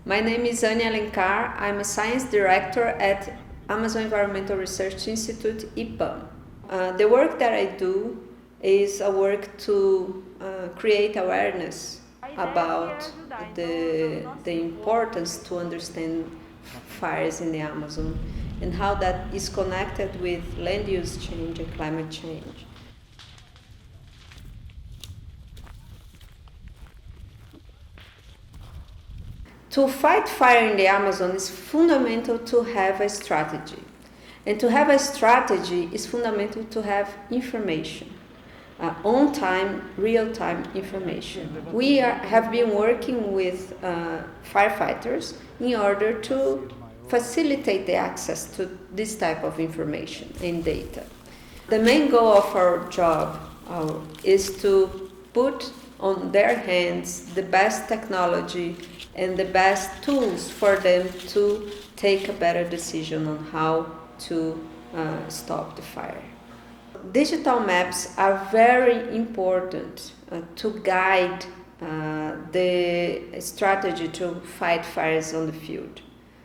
My name is Ania Alencar. I'm a science director at Amazon Environmental Research Institute, IPAM. The work that I do is a work to create awareness about the importance to understand fires in the Amazon and how that is connected with land use change and climate change. To fight fire in the Amazon is fundamental to have a strategy. And to have a strategy is fundamental to have information, on-time, real-time information. We have been working with firefighters in order to facilitate the access to this type of information and data. The main goal of our job is to put on their hands the best technology and the best tools for them to take a better decision on how to stop the fire. Digital maps are very important to guide the strategy to fight fires on the field.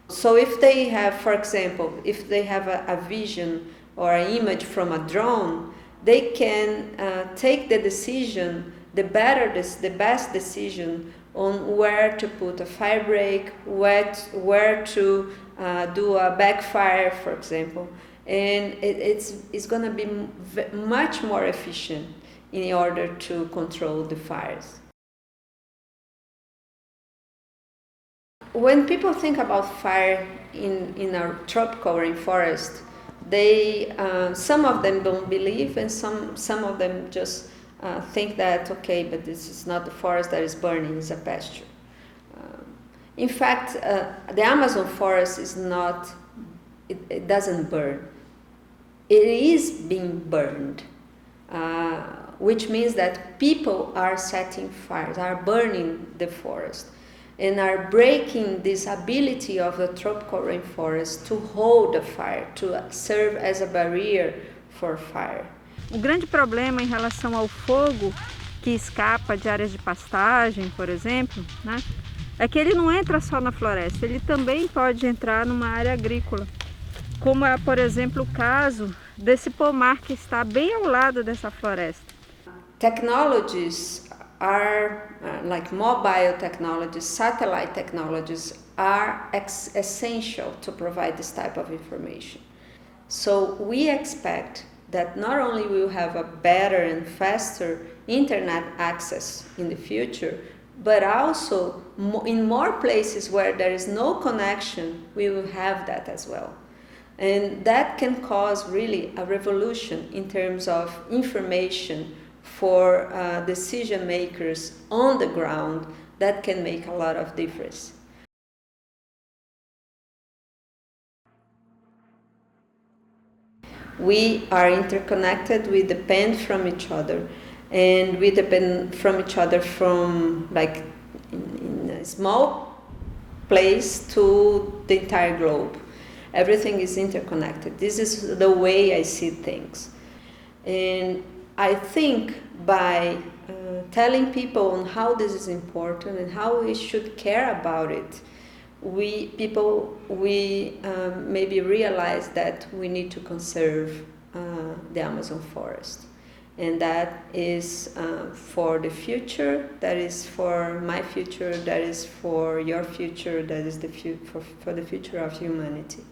So if they have, for example, if they have a vision or an image from a drone, they can take the decision, the best decision on where to put a fire break, where to do a backfire, for example, and it's going to be much more efficient in order to control the fires. When people think about fire in a tropical rainforest, some of them don't believe, and some of them just think that, okay, but this is not the forest that is burning, it's a pasture. In fact, the Amazon forest is not, it doesn't burn. It is being burned, which means that people are setting fires, are burning the forest, and are breaking this ability of the tropical rainforest to hold the fire, to serve as a barrier for fire. O grande problema em relação ao fogo que escapa de áreas de pastagem, por exemplo, né, é que ele não entra só na floresta, ele também pode entrar numa área agrícola, como é, por exemplo, o caso desse pomar que está bem ao lado dessa floresta. Technologies are, like mobile technologies, satellite technologies, are essential to provide this type of information. So we expect that not only we will have a better and faster internet access in the future, but also in more places where there is no connection, we will have that as well. And that can cause really a revolution in terms of information for decision makers on the ground that can make a lot of difference. We are interconnected, we depend from each other, and we depend from each other from like in a small place to the entire globe. Everything is interconnected. This is the way I see things. And I think by telling people on how this is important and how we should care about it, we maybe realize that we need to conserve the Amazon forest. And that is for the future, that is for my future, that is for your future, that is for the future of humanity.